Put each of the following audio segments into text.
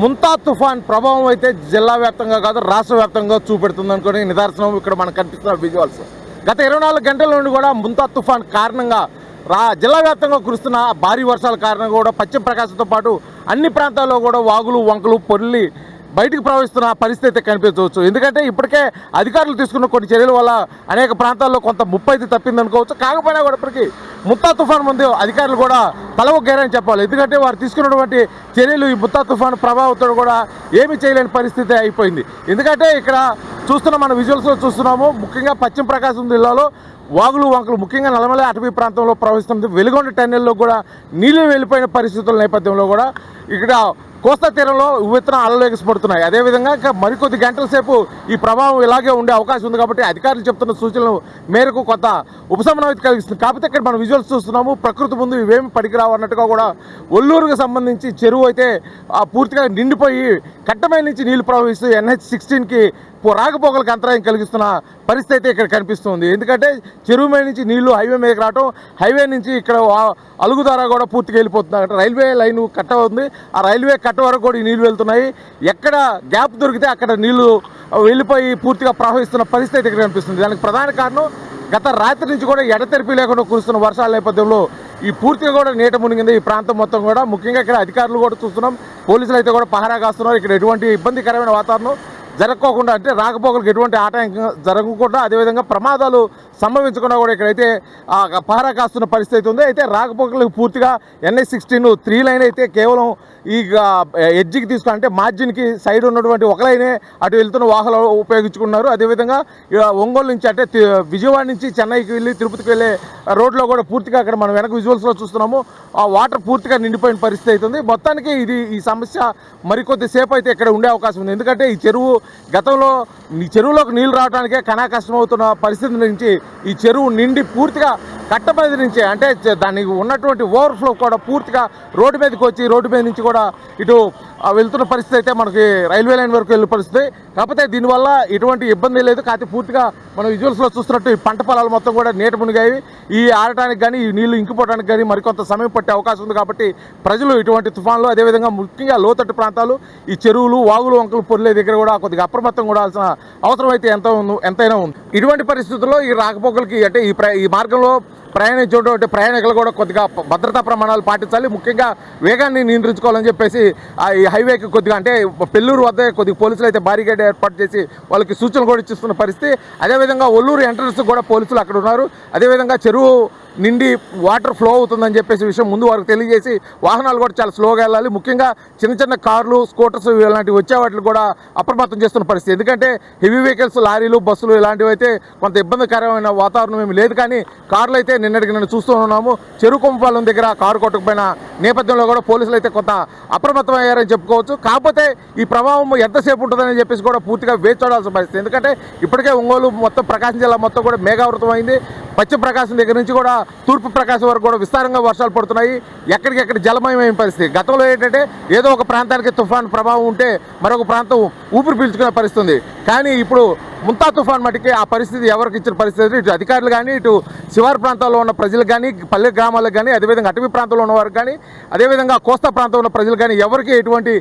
ముంతా తుఫాన్ ప్రభావం అయితే జిల్లా వ్యాప్తంగా కాదు రాష్ట్ర వ్యాప్తంగా చూపెడుతుంది అనుకుని నిదర్శనం ఇక్కడ మనకు కనిపిస్తున్న విజువల్స్. గత 24 గంటల నుండి కూడా ముంతా తుఫాన్ కారణంగా జిల్లా వ్యాప్తంగా కురుస్తున్న భారీ వర్షాల కారణంగా కూడా పశ్చిమ ప్రకాశంతో పాటు అన్ని ప్రాంతాల్లో కూడా వాగులు వంకలు పొర్లి బయటికి ప్రవహిస్తున్న పరిస్థితి కనిపించవచ్చు. ఎందుకంటే ఇప్పటికే అధికారులు తీసుకున్న కొన్ని చర్యల వల్ల అనేక ప్రాంతాల్లో కొంత ముప్పు అయితే తప్పిందనుకోవచ్చు. కాకపోయినా కూడా ఇప్పటికీ ముంతా తుఫాన్ ముందు అధికారులు కూడా తలవొగ్గారని చెప్పాలి. ఎందుకంటే వారు తీసుకున్నటువంటి చర్యలు ఈ ముంతా తుఫాను ప్రభావంతో కూడా ఏమీ చేయలేని పరిస్థితి అయిపోయింది. ఎందుకంటే ఇక్కడ మన విజువల్స్లో చూస్తున్నాము, ముఖ్యంగా పశ్చిమ ప్రకాశం జిల్లాలో వాగులు వంకలు ముఖ్యంగా నల్లమల అటవీ ప్రాంతంలో ప్రవహిస్తుంది. వెలుగొండ టన్నెల్లో కూడా నీళ్లు వెళ్ళిపోయిన పరిస్థితుల నేపథ్యంలో కూడా ఇక్కడ కోస్తా తీరంలో ఉవ్వెత్తున అలలు ఎగసిపడుతున్నాయి. అదేవిధంగా ఇంకా మరికొద్ది గంటల సేపు ఈ ప్రభావం ఇలాగే ఉండే అవకాశం ఉంది. కాబట్టి అధికారులు చెప్తున్న సూచనల మేరకు కొంత ఉపశమనం అయితే కలిగిస్తుంది. కాకపోతే ఇక్కడ మనం విజువల్స్ చూస్తున్నాము, ప్రకృతి ముందు ఇవేమి పనికిరావు అన్నట్టుగా కూడా ఒల్లూరుకు సంబంధించి చెరువు అయితే పూర్తిగా నిండిపోయి కట్టమైన నుంచి నీళ్లు ప్రవహిస్తూ NH-16కి రాకపోకలకు అంతరాయం కలిగిస్తున్న పరిస్థితి అయితే ఇక్కడ కనిపిస్తుంది. ఎందుకంటే చెరువు మీద నుంచి నీళ్లు హైవే మీదకి రావడం, హైవే నుంచి ఇక్కడ అలుగు ద్వారా కూడా పూర్తిగా వెళ్ళిపోతుంది. అంటే రైల్వే లైన్ కట్ట ఉంది, ఆ రైల్వే కట్ట వరకు కూడా ఈ నీళ్లు వెళ్తున్నాయి. ఎక్కడ గ్యాప్ దొరికితే అక్కడ నీళ్లు వెళ్ళిపోయి పూర్తిగా ప్రవహిస్తున్న పరిస్థితి ఇక్కడ కనిపిస్తుంది. దానికి ప్రధాన కారణం గత రాత్రి నుంచి కూడా ఎడతెరిపి లేకుండా కురుస్తున్న వర్షాల నేపథ్యంలో ఈ పూర్తిగా కూడా నీట మునిగింది ఈ ప్రాంతం మొత్తం కూడా. ముఖ్యంగా ఇక్కడ అధికారులు కూడా చూస్తున్నాం, పోలీసులు అయితే కూడా పహారా కాస్తున్నారు. ఇక్కడ ఎటువంటి ఇబ్బందికరమైన వాతావరణం జరగకోకుండా, అంటే రాకపోకలకు ఎటువంటి ఆటంకం జరగకుండా, అదేవిధంగా ప్రమాదాలు సంభవించకుండా కూడా ఇక్కడైతే పహారా కాస్తున్న పరిస్థితి ఉంది. అయితే రాకపోకలకు పూర్తిగా NH-16 3 లైన్ అయితే కేవలం ఈ ఎడ్జికి తీసుకుని, అంటే మార్జిన్కి సైడ్ ఉన్నటువంటి ఒక లైనే అటు వెళ్తున్న వాహనాలు ఉపయోగించుకున్నారు. అదేవిధంగా ఒంగోలు నుంచి అంటే విజయవాడ నుంచి చెన్నైకి వెళ్ళి తిరుపతికి వెళ్ళే రోడ్లో కూడా పూర్తిగా అక్కడ మనం వెనక విజువల్స్లో చూస్తున్నాము, ఆ వాటర్ పూర్తిగా నిండిపోయిన పరిస్థితి అవుతుంది. మొత్తానికి ఈ సమస్య మరికొద్ది సేపు అయితే ఇక్కడ ఉండే అవకాశం ఉంది. ఎందుకంటే ఈ చెరువు గతంలో చెరువులోకి నీళ్లు రావడానికే కనా కష్టమవుతున్న పరిస్థితి నుంచి ఈ చెరువు నిండి పూర్తిగా కట్టపది నుంచి, అంటే దానికి ఉన్నటువంటి ఓవర్ఫ్లో కూడా పూర్తిగా రోడ్డు మీదకి వచ్చి రోడ్డు మీద నుంచి కూడా ఇటు వెళ్తున్న పరిస్థితి అయితే మనకి రైల్వే లైన్ వరకు వెళ్ళే పరిస్థితి. కాకపోతే దీనివల్ల ఎటువంటి ఇబ్బంది లేదు. కాకపోతే పూర్తిగా మనం విజువల్స్లో చూస్తున్నట్టు ఈ పంట పొలాలు మొత్తం కూడా నీట మునిగాయి. ఈ ఆడటానికి కానీ ఈ నీళ్లు ఇంకిపోవడానికి కానీ మరికొంత సమయం పట్టే అవకాశం ఉంది. కాబట్టి ప్రజలు ఇటువంటి తుఫాన్లు, అదేవిధంగా ముఖ్యంగా లోతట్టు ప్రాంతాలు, ఈ చెరువులు వాగులు వంకలు పొర్లే దగ్గర కూడా కొద్దిగా అప్రమత్తం ఉండాల్సిన అవసరం అయితే ఎంతైనా ఉంది. ఇటువంటి పరిస్థితుల్లో ఈ రాకపోకలకి, అంటే ఈ మార్గంలో ప్రయాణించేటువంటి ప్రయాణికులు కూడా కొద్దిగా భద్రతా ప్రమాణాలు పాటించాలి. ముఖ్యంగా వేగాన్ని నియంత్రించుకోవాలని చెప్పేసి ఈ హైవేకి కొద్దిగా, అంటే పెళ్ళూరు వద్ద కొద్దిగా పోలీసులు అయితే బారికేడ్ ఏర్పాటు చేసి వాళ్ళకి సూచనలు కూడా ఇచ్చిస్తున్న పరిస్థితి. అదేవిధంగా ఒల్లూరు ఎంట్రన్స్ కూడా పోలీసులు అక్కడ ఉన్నారు. అదేవిధంగా చెరువు నిండి వాటర్ ఫ్లో అవుతుందని చెప్పేసి విషయం ముందు వారికి తెలియజేసి వాహనాలు కూడా చాలా స్లోగా వెళ్ళాలి. ముఖ్యంగా చిన్న కార్లు, స్కూటర్స్ ఇలాంటివి వచ్చే వాటిని కూడా అప్రమత్తం చేస్తున్న పరిస్థితి. ఎందుకంటే హెవీ వెహికల్స్, లారీలు, బస్సులు ఇలాంటివి అయితే కొంత ఇబ్బందికరమైన వాతావరణం ఏమి లేదు. కానీ కార్లు అయితే నిన్నటికి చూస్తూ ఉన్నాము, చెరువు కొంపాలెం దగ్గర కారు కొట్టుకుపోయిన నేపథ్యంలో కూడా పోలీసులు అయితే కొంత అప్రమత్తం అయ్యారని చెప్పుకోవచ్చు. కాకపోతే ఈ ప్రభావం ఎంతసేపు ఉంటుందని చెప్పేసి కూడా పూర్తిగా వేచి చూడాల్సిన పరిస్థితి. ఎందుకంటే ఇప్పటికే ఒంగోలు మొత్తం ప్రకాశం జిల్లా మొత్తం కూడా మేఘావృతం అయింది. పశ్చిమ ప్రకాశం దగ్గర నుంచి కూడా తూర్పు ప్రకాశం వరకు కూడా విస్తారంగా వర్షాలు పడుతున్నాయి. ఎక్కడికెక్కడ జలమయమైన పరిస్థితి. గతంలో ఏంటంటే ఏదో ఒక ప్రాంతానికి తుఫాన్ ప్రభావం ఉంటే మరొక ప్రాంతం ఊపిరి పీల్చుకునే పరిస్థితి ఉంది. కానీ ఇప్పుడు ముంతా తుఫాన్ మటుకి ఆ పరిస్థితి ఎవరికి ఇచ్చిన పరిస్థితి, ఇటు అధికారులు కానీ, ఇటు శివారు ప్రాంతాల్లో ఉన్న ప్రజలకు కానీ, పల్లె గ్రామాలకు కానీ, అదేవిధంగా అటవీ ప్రాంతంలో ఉన్న వారికి కానీ, అదేవిధంగా కోస్తా ప్రాంతంలో ఉన్న ప్రజలు కానీ ఎవరికి ఎటువంటి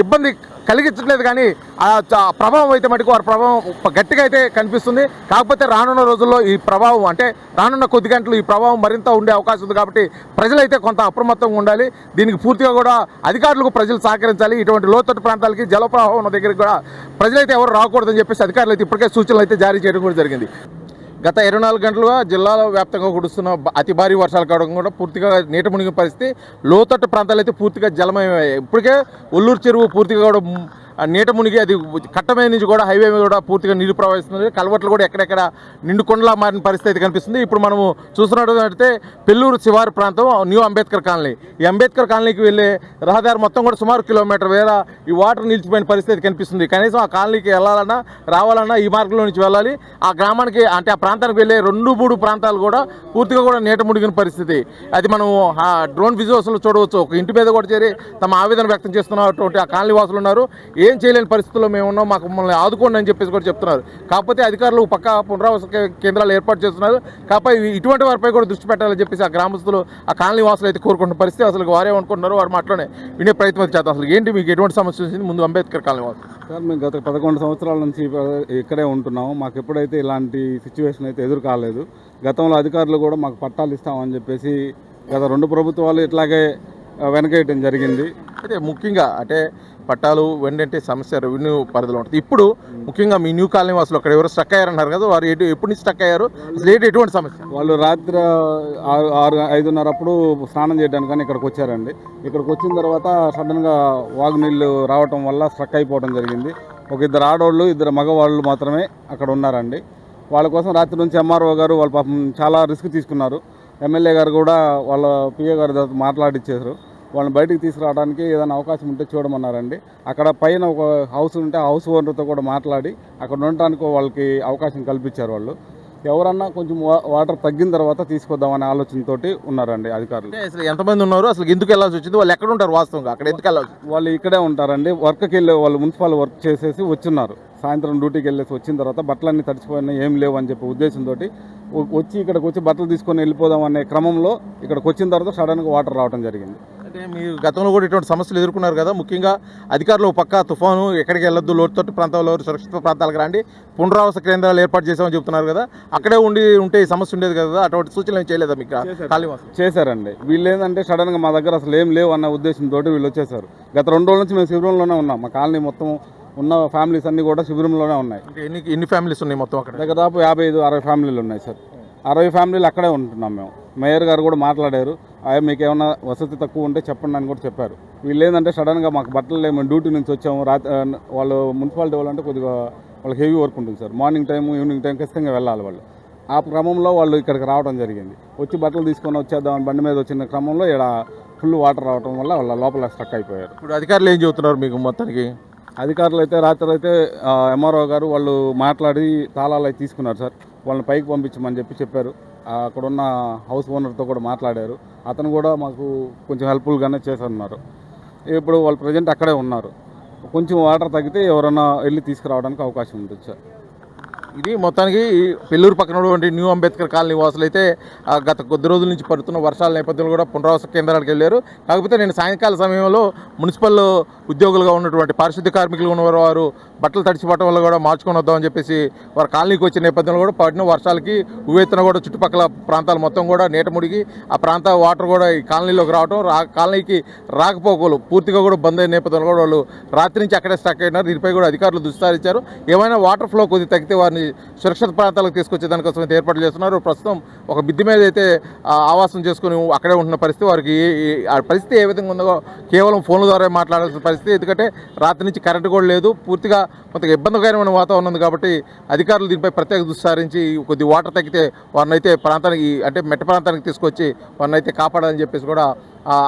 ఇబ్బంది కలిగించట్లేదు. కానీ ఆ ప్రభావం అయితే మటుకు వారి ప్రభావం గట్టిగా అయితే కనిపిస్తుంది. కాకపోతే రానున్న రోజుల్లో ఈ ప్రభావం, అంటే రానున్న కొద్ది గంటలు ఈ ప్రభావం మరింత ఉండే అవకాశం ఉంది. కాబట్టి ప్రజలైతే కొంత అప్రమత్తంగా ఉండాలి. దీనికి పూర్తిగా కూడా అధికారులకు ప్రజలు సహకరించాలి. ఇటువంటి లోతట్టు ప్రాంతాలకి జలప్రవాహం ఉన్న దగ్గరికి కూడా ప్రజలైతే ఎవరు రాకూడదని చెప్పేసి అధికారులు అయితే ఇప్పటికే సూచనలు అయితే జారీ చేయడం కూడా జరిగింది. గత 24 గంటలుగా జిల్లాలో వ్యాప్తంగా కురుస్తున్న అతి భారీ వర్షాల కావడం కూడా పూర్తిగా నీట మునిగిన పరిస్థితి. లోతట్టు ప్రాంతాలు అయితే పూర్తిగా జలమయమయ్యాయి. ఇప్పటికే ఒల్లూరు చెరువు పూర్తిగా కూడా నీట మునిగి అది కట్టమే నుంచి కూడా హైవే మీద కూడా పూర్తిగా నీరు ప్రవహిస్తుంది. కలవట్లు కూడా ఎక్కడెక్కడ నిండుకొండలా మారిన పరిస్థితి కనిపిస్తుంది. ఇప్పుడు మనము చూస్తున్నట్టు పెళ్ళూరు శివారు ప్రాంతం, న్యూ అంబేద్కర్ కాలనీ. ఈ అంబేద్కర్ కాలనీకి వెళ్ళే రహదారి మొత్తం కూడా సుమారు కిలోమీటర్ వేల ఈ వాటర్ నిలిచిపోయిన పరిస్థితి కనిపిస్తుంది. కనీసం ఆ కాలనీకి వెళ్ళాలన్నా రావాలన్నా ఈ మార్గంలో నుంచి వెళ్ళాలి. ఆ గ్రామానికి, అంటే ఆ ప్రాంతానికి వెళ్ళే 2-3 ప్రాంతాలు కూడా పూర్తిగా కూడా నీట మునిగిన పరిస్థితి. అది మనం డ్రోన్ విజువల్స్లో చూడవచ్చు. ఒక ఇంటి మీద కూడా చేరి తమ ఆవేదన వ్యక్తం చేస్తున్నటువంటి ఆ కాలనీ వాసులు ఉన్నారు. ఏం చేయలేని పరిస్థితుల్లో మేము ఉన్నాం, మాకు మమ్మల్ని ఆదుకోండి అని చెప్పేసి కూడా చెప్తున్నారు. కాకపోతే అధికారులు పక్క పునరావాస కేంద్రాలు ఏర్పాటు చేస్తున్నారు. కాకపోతే ఇటువంటి వారిపై కూడా దృష్టి పెట్టాలని చెప్పేసి ఆ గ్రామస్తులు, ఆ కాలనీ వాసులు అయితే కోరుకుంటున్న పరిస్థితి. అసలు వారే అనుకుంటున్నారు, వారి మాటలోనే వినే ప్రయత్నం చేద్దాం. అసలు ఏంటి, మీకు ఎటువంటి సమస్య వచ్చింది? ముందు అంబేద్కర్ కాలనీ వాసు. సార్, మేము గత 11 సంవత్సరాల నుంచి ఇక్కడే ఉంటున్నాము. మాకు ఎప్పుడైతే ఇలాంటి సిచ్యువేషన్ అయితే ఎదురు కాలేదు. గతంలో అధికారులు కూడా మాకు పట్టాలు ఇస్తామని చెప్పేసి గత 2 ప్రభుత్వాలు ఇట్లాగే వెనకేయటం జరిగింది. అయితే ముఖ్యంగా అంటే పట్టాలు వెంటనే సమస్య రెవెన్యూ పరిధిలో ఉంటుంది. ఇప్పుడు ముఖ్యంగా మీ న్యూ కాలనీ వాసులు అక్కడ ఎవరు స్టక్ అయ్యారన్నారు కదా, వారు ఎప్పటి నుంచి స్టక్ అయ్యారు, అసలు ఎటువంటి సమస్య? వాళ్ళు రాత్రి 5:30 అప్పుడు స్నానం చేయడానికి కానీ ఇక్కడికి వచ్చారండి. ఇక్కడికి వచ్చిన తర్వాత సడన్గా వాగునీళ్ళు రావటం వల్ల స్ట్రక్ అయిపోవడం జరిగింది. ఒక 2 ఆడవాళ్ళు 2 మగవాళ్ళు మాత్రమే అక్కడ ఉన్నారండి. వాళ్ళ కోసం రాత్రి నుంచి ఎంఆర్ఓ గారు వాళ్ళు పాపం చాలా రిస్క్ తీసుకున్నారు. ఎమ్మెల్యే గారు కూడా వాళ్ళ పిఏ గారి దగ్గర మాట్లాడిచ్చారు. వాళ్ళని బయటికి తీసుకురావడానికి ఏదైనా అవకాశం ఉంటే చూడమన్నారండి. అక్కడ పైన ఒక హౌస్ ఉంటే ఆ హౌస్ ఓనర్తో కూడా మాట్లాడి అక్కడ ఉండటానికి వాళ్ళకి అవకాశం కల్పించారు. వాళ్ళు ఎవరన్నా కొంచెం వాటర్ తగ్గిన తర్వాత తీసుకొద్దామనే ఆలోచనతోటి ఉన్నారండి అధికారులు. అసలు ఎంతమంది ఉన్నారు, అసలు ఎందుకు వెళ్ళాల్సి వచ్చింది, వాళ్ళు ఎక్కడ ఉంటారు వాస్తవంగా, అక్కడ ఎందుకు వెళ్ళాల్సి? వాళ్ళు ఇక్కడే ఉంటారండి. వర్క్కి వెళ్ళే వాళ్ళు మున్సిపల్ వర్క్ చేసేసి వచ్చున్నారు. సాయంత్రం డ్యూటీకి వెళ్ళేసి వచ్చిన తర్వాత బట్టలన్నీ తడిచిపోయినా ఏం లేవు అని చెప్పి ఉద్దేశంతో వచ్చి ఇక్కడికి వచ్చి బట్టలు తీసుకొని వెళ్ళిపోదాం అనే క్రమంలో ఇక్కడికి వచ్చిన తర్వాత సడన్గా వాటర్ రావడం జరిగింది. అంటే మీరు గతంలో కూడా ఇటువంటి సమస్యలు ఎదుర్కొన్నారు కదా, ముఖ్యంగా అధికారులు పక్క తుఫాను ఎక్కడికి వెళ్ళొద్దు, లోతుతట్టు ప్రాంతాల్లో సురక్షిత ప్రాంతాలకు రండి, పునరావాస కేంద్రాలు ఏర్పాటు చేసామని చెప్తున్నారు కదా, అక్కడే ఉంటే ఈ సమస్య ఉండేది కదా, అటువంటి సూచనలు ఏం చేయలేదా మీకు? చేశారండి. వీళ్ళు ఏంటంటే సడన్గా మా దగ్గర అసలు ఏం లేవు అన్న ఉద్దేశంతో వీళ్ళు వచ్చేసారు. గత 2 రోజుల నుంచి మేము శిబిరంలోనే ఉన్నాం. మా కాలనీ మొత్తం ఉన్న ఫ్యామిలీస్ అన్నీ కూడా శిబిరంలోనే ఉన్నాయి. ఎన్ని ఫ్యామిలీస్ ఉన్నాయి మొత్తం? అక్కడ దగ్గర దాపు 55-60 ఫ్యామిలీలు ఉన్నాయి సార్. 60 ఫ్యామిలీలు అక్కడే ఉంటున్నాం మేము. మేయర్ గారు కూడా మాట్లాడారు, మీకు ఏమైనా వసతి తక్కువ ఉంటే చెప్పండి అని కూడా చెప్పారు. వీళ్ళు ఏంటంటే సడన్గా మాకు బట్టలు మేము డ్యూటీ నుంచి వచ్చాము, వాళ్ళు మున్సిపాలిటీ వాళ్ళు అంటే కొద్దిగా వాళ్ళకి హెవీ వర్క్ ఉంటుంది sir. Morning time evening time ఖచ్చితంగా వెళ్ళాలి వాళ్ళు. ఆ క్రమంలో వాళ్ళు ఇక్కడికి రావడం జరిగింది. వచ్చి బట్టలు తీసుకొని వచ్చేద్దామని బండి మీద వచ్చిన క్రమంలో ఇక్కడ ఫుల్ వాటర్ రావడం వల్ల వాళ్ళ లోపల స్టక్ అయిపోయారు. ఇప్పుడు అధికారులు ఏం చెబుతున్నారు మీకు? మొత్తానికి అధికారులు అయితే రాత్రి అయితే ఎంఆర్ఓ గారు వాళ్ళు మాట్లాడి తాళాలు అయితే తీసుకున్నారు సార్. వాళ్ళని పైకి పంపించమని చెప్పారు. అక్కడ ఉన్న హౌస్ ఓనర్తో కూడా మాట్లాడారు. అతను కూడా మాకు కొంచెం హెల్ప్ఫుల్గానే చేస్తున్నారు. ఇప్పుడు వాళ్ళు ప్రజెంట్ అక్కడే ఉన్నారు. కొంచెం వాటర్ తగ్గితే ఎవరైనా వెళ్ళి తీసుకురావడానికి అవకాశం ఉంటుంది సార్. ఇది మొత్తానికి పెళ్ళూరు పక్కన ఉన్నటువంటి న్యూ అంబేద్కర్ కాలనీ వాసులు అయితే గత కొద్ది రోజుల నుంచి పడుతున్న వర్షాల నేపథ్యంలో కూడా పునరావాస కేంద్రాలకు వెళ్ళారు. కాకపోతే నేను సాయంకాల సమయంలో మున్సిపల్ ఉద్యోగులుగా ఉన్నటువంటి పారిశుద్ధ్య కార్మికులు ఉన్నవారు బట్టలు తడిచిపోవడం వల్ల కూడా మార్చుకొని వద్దామని చెప్పేసి వారు కాలనీకి వచ్చిన నేపథ్యంలో కూడా పడిన వర్షాలకి ఉవ్వెత్తున కూడా చుట్టుపక్కల ప్రాంతాలు మొత్తం కూడా నీట ముడిగి ఆ ప్రాంత వాటర్ కూడా ఈ కాలనీలోకి రావడం, కాలనీకి రాకపోకలు పూర్తిగా కూడా బంద్ అయిన నేపథ్యంలో కూడా వాళ్ళు రాత్రి నుంచి అక్కడే స్టక్ అయినారు. దీనిపై కూడా అధికారులు దృష్టి సారించారు. ఏమైనా వాటర్ ఫ్లో కొద్ది తగ్గితే వారిని సురక్షిత ప్రాంతాలకు తీసుకొచ్చే దానికోసం అయితే ఏర్పాట్లు చేస్తున్నారు. ప్రస్తుతం ఒక బిద్ది మీద అయితే ఆవాసం చేసుకుని అక్కడే ఉంటున్న పరిస్థితి. వారికి ఆ పరిస్థితి ఏ విధంగా ఉందో కేవలం ఫోన్ల ద్వారా మాట్లాడాల్సిన పరిస్థితి. ఎందుకంటే రాత్రి నుంచి కరెంటు కూడా లేదు, పూర్తిగా కొంత ఇబ్బందికరమైన వాతావరణం ఉంది. కాబట్టి అధికారులు దీనిపై ప్రత్యేక దృష్టి సారించి కొద్ది వాటర్ తగ్గితే వారిని అయితే ప్రాంతానికి అంటే మెట్ట ప్రాంతానికి తీసుకొచ్చి వారిని అయితే కాపాడాలని చెప్పేసి కూడా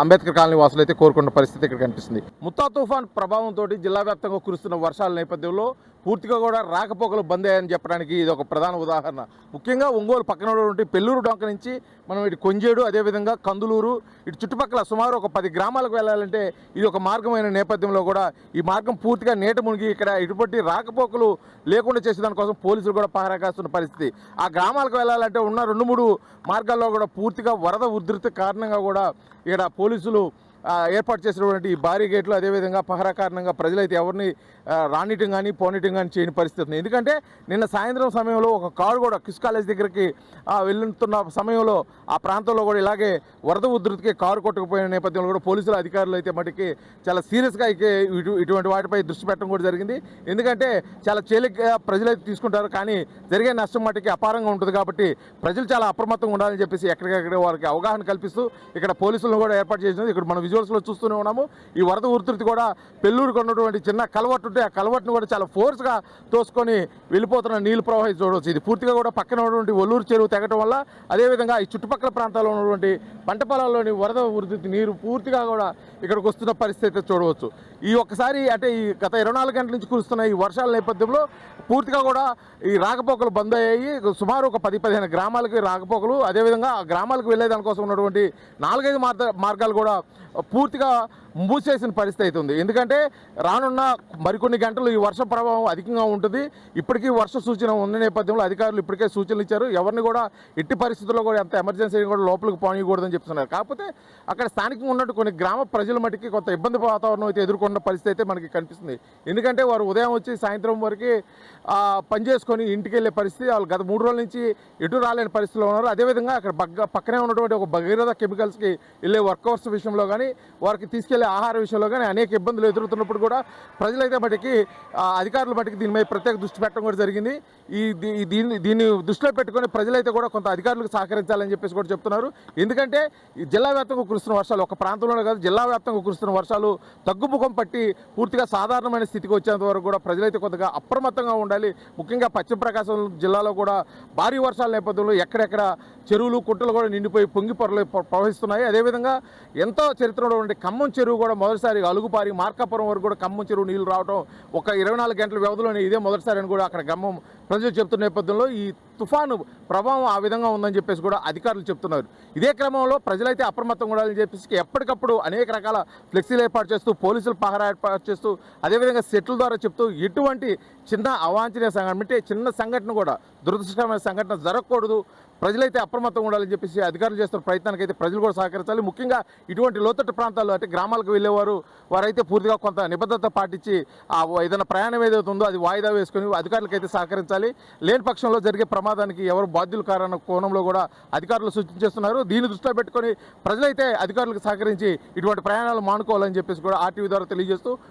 అంబేద్కర్ కాలనీ వాసులు అయితే కోరుకున్న పరిస్థితి ఇక్కడ కనిపిస్తుంది. ముత్తా తుఫాన్ ప్రభావంతో జిల్లా వ్యాప్తంగా కురుస్తున్న వర్షాల నేపథ్యంలో పూర్తిగా కూడా రాకపోకలు బంద్ అయ్యాయని చెప్పడానికి ఇది ఒక ప్రధాన ఉదాహరణ. ముఖ్యంగా ఒంగోలు పక్కన ఉన్నటువంటి పెళ్ళూరు డొంక నుంచి మనం ఇటు కొంజేడు, అదేవిధంగా కందులూరు, ఇటు చుట్టుపక్కల సుమారు ఒక 10 గ్రామాలకు వెళ్ళాలంటే ఇది ఒక మార్గమైన నేపథ్యంలో కూడా ఈ మార్గం పూర్తిగా నీట మునిగి ఇక్కడ ఇటువంటి రాకపోకలు లేకుండా చేసే దానికోసం పోలీసులు కూడా పహరా కాస్తున్న పరిస్థితి. ఆ గ్రామాలకు వెళ్ళాలంటే ఉన్న 2-3 మార్గాల్లో కూడా పూర్తిగా వరద ఉధృతి కారణంగా కూడా ఇక్కడ పోలీసులు ఏర్పాటు చేసినటువంటి ఈ భారీ గేట్లు, అదేవిధంగా పహరా కారణంగా ప్రజలైతే ఎవరిని రానిటం కానీ పోనిటం కానీ చేయని పరిస్థితి ఉంది. ఎందుకంటే నిన్న సాయంత్రం సమయంలో ఒక కారు కూడా కిస్ కాలేజ్ దగ్గరికి వెళ్తున్న సమయంలో ఆ ప్రాంతంలో కూడా ఇలాగే వరద ఉధృతికి కారు కొట్టుకుపోయిన నేపథ్యంలో కూడా పోలీసుల అధికారులు అయితే మటుకి చాలా సీరియస్గా ఇటువంటి వాటిపై దృష్టి పెట్టడం కూడా జరిగింది. ఎందుకంటే చాలా తేలికగా ప్రజలైతే తీసుకుంటారు, కానీ జరిగే నష్టం మటుకి అపారంగా ఉంటుంది. కాబట్టి ప్రజలు చాలా అప్రమత్తంగా ఉండాలని చెప్పేసి ఎక్కడికక్కడ వారికి అవగాహన కల్పిస్తూ ఇక్కడ పోలీసులను కూడా ఏర్పాటు చేసినది. ఇక్కడ మనం విజువల్స్లో చూస్తూనే ఉన్నాము. ఈ వరద ఉధృతి కూడా పెళ్ళూరుకు ఉన్నటువంటి చిన్న కలవట్టు ఉంటే ఆ కలవట్టును కూడా చాలా ఫోర్స్గా తోసుకొని వెళ్ళిపోతున్న నీళ్లు ప్రవాహం చూడవచ్చు. ఇది పూర్తిగా కూడా పక్కన ఉన్నటువంటి ఒల్లూరు చెరువు తెగటం వల్ల, అదేవిధంగా ఈ చుట్టుపక్కల ప్రాంతాల్లో ఉన్నటువంటి పంట పొలాల్లోని వరద ఉధృతి నీరు పూర్తిగా కూడా ఇక్కడికి వస్తున్న పరిస్థితి చూడవచ్చు. ఈ ఒక్కసారి అంటే ఈ గత 24 గంటల నుంచి కురుస్తున్న ఈ వర్షాల నేపథ్యంలో పూర్తిగా కూడా ఈ రాకపోకలు బంద్ అయ్యాయి. సుమారు ఒక 10-15 గ్రామాలకి రాకపోకలు, అదేవిధంగా ఆ గ్రామాలకు వెళ్ళేదానికోసం ఉన్నటువంటి 4-5 మార్గాలు కూడా పూర్తిగా మూసేసిన పరిస్థితి అవుతుంది. ఎందుకంటే రానున్న మరికొన్ని గంటలు ఈ వర్ష ప్రభావం అధికంగా ఉంటుంది. ఇప్పటికీ వర్ష సూచన ఉన్న నేపథ్యంలో అధికారులు ఇప్పటికే సూచనలు ఇచ్చారు. ఎవరిని కూడా ఎట్టి పరిస్థితుల్లో కూడా ఎంత ఎమర్జెన్సీ కూడా లోపలికి పోనీయకూడదని చెప్తున్నారు. కాకపోతే అక్కడ స్థానికంగా ఉన్నట్టు కొన్ని గ్రామ ప్రజల మటుకి కొంత ఇబ్బంది వాతావరణం అయితే ఎదుర్కొన్న పరిస్థితి అయితే మనకి కనిపిస్తుంది. ఎందుకంటే వారు ఉదయం వచ్చి సాయంత్రం వరకు పని చేసుకొని ఇంటికి వెళ్ళే పరిస్థితి, వాళ్ళు గత 3 రోజుల నుంచి ఎటు రాలేని పరిస్థితిలో ఉన్నారు. అదేవిధంగా అక్కడ పక్కనే ఉన్నటువంటి ఒక భగీరథ కెమికల్స్కి వెళ్ళే వర్కర్స్ విషయంలో కానీ వారికి తీసుకెళ్లే ఆహార విషయంలో కానీ అనేక ఇబ్బందులు ఎదుర్కొన్నప్పుడు కూడా ప్రజలైతే మటుకి అధికారుల మటుకి దీని మీద ప్రత్యేక దృష్టి పెట్టడం కూడా జరిగింది. దీన్ని దృష్టిలో పెట్టుకొని ప్రజలైతే కూడా కొంత అధికారులకు సహకరించాలని చెప్పేసి కూడా చెప్తున్నారు. ఎందుకంటే ఈ జిల్లా వ్యాప్తంగా కురుస్తున్న వర్షాలు ఒక ప్రాంతంలోనే కాదు, జిల్లా వ్యాప్తంగా కురుస్తున్న వర్షాలు తగ్గుముఖం పట్టి పూర్తిగా సాధారణమైన స్థితికి వచ్చేంత వరకు కూడా ప్రజలైతే కొద్దిగా అప్రమత్తంగా ఉండాలి. ముఖ్యంగా పశ్చిమ ప్రకాశం జిల్లాలో కూడా భారీ వర్షాల నేపథ్యంలో ఎక్కడెక్కడ చెరువులు కుంటలు కూడా నిండిపోయి పొంగి పొరలు ప్రవహిస్తున్నాయి. అదేవిధంగా ఎంతో చరిత్రలో ఉండే ఖమ్మం చెరువు కూడా మొదటిసారి అలుగుపారి మార్కాపురం వరకు కూడా ఖమ్మం చెరువు నీళ్లు రావడం ఒక 24 గంటల వ్యవధిలోనే ఇదే మొదటిసారి అని కూడా అక్కడ ఖమ్మం ప్రజలు చెప్తున్న నేపథ్యంలో ఈ తుఫాను ప్రభావం ఆ విధంగా ఉందని చెప్పేసి కూడా అధికారులు చెప్తున్నారు. ఇదే క్రమంలో ప్రజలైతే అప్రమత్తంగా ఉండాలని చెప్పేసి ఎప్పటికప్పుడు అనేక రకాల ఫ్లెక్సీలు ఏర్పాటు చేస్తూ, పోలీసులు పహరా ఏర్పాటు చేస్తూ, అదేవిధంగా సెట్ల ద్వారా చెప్తూ ఎటువంటి చిన్న అవాంఛనీయ సంఘటన అంటే చిన్న సంఘటన కూడా దురదృష్టకరమైన సంఘటన జరగకూడదు, ప్రజలైతే అప్రమత్తంగా ఉండాలని చెప్పేసి అధికారులు చేస్తున్న ప్రయత్నానికి అయితే ప్రజలు కూడా సహకరించాలి. ముఖ్యంగా ఇటువంటి లోతట్టు ప్రాంతాల్లో అంటే గ్రామాలకు వెళ్ళేవారు వారైతే పూర్తిగా కొంత నిబద్ధత పాటించి ఏదైనా ప్రయాణం ఏదైతే ఉందో అది వాయిదా వేసుకొని అధికారులకు అయితే సహకరించాలి. లేని పక్షంలో జరిగే ప్రమాదానికి ఎవరు బాధ్యులు కారన్న కోణంలో కూడా అధికారులు సూచించేస్తున్నారు. దీన్ని దృష్టిలో పెట్టుకొని ప్రజలైతే అధికారులకు సహకరించి ఇటువంటి ప్రయాణాలు మానుకోవాలని చెప్పేసి కూడా ఆర్టీవీ ద్వారా తెలియజేస్తూ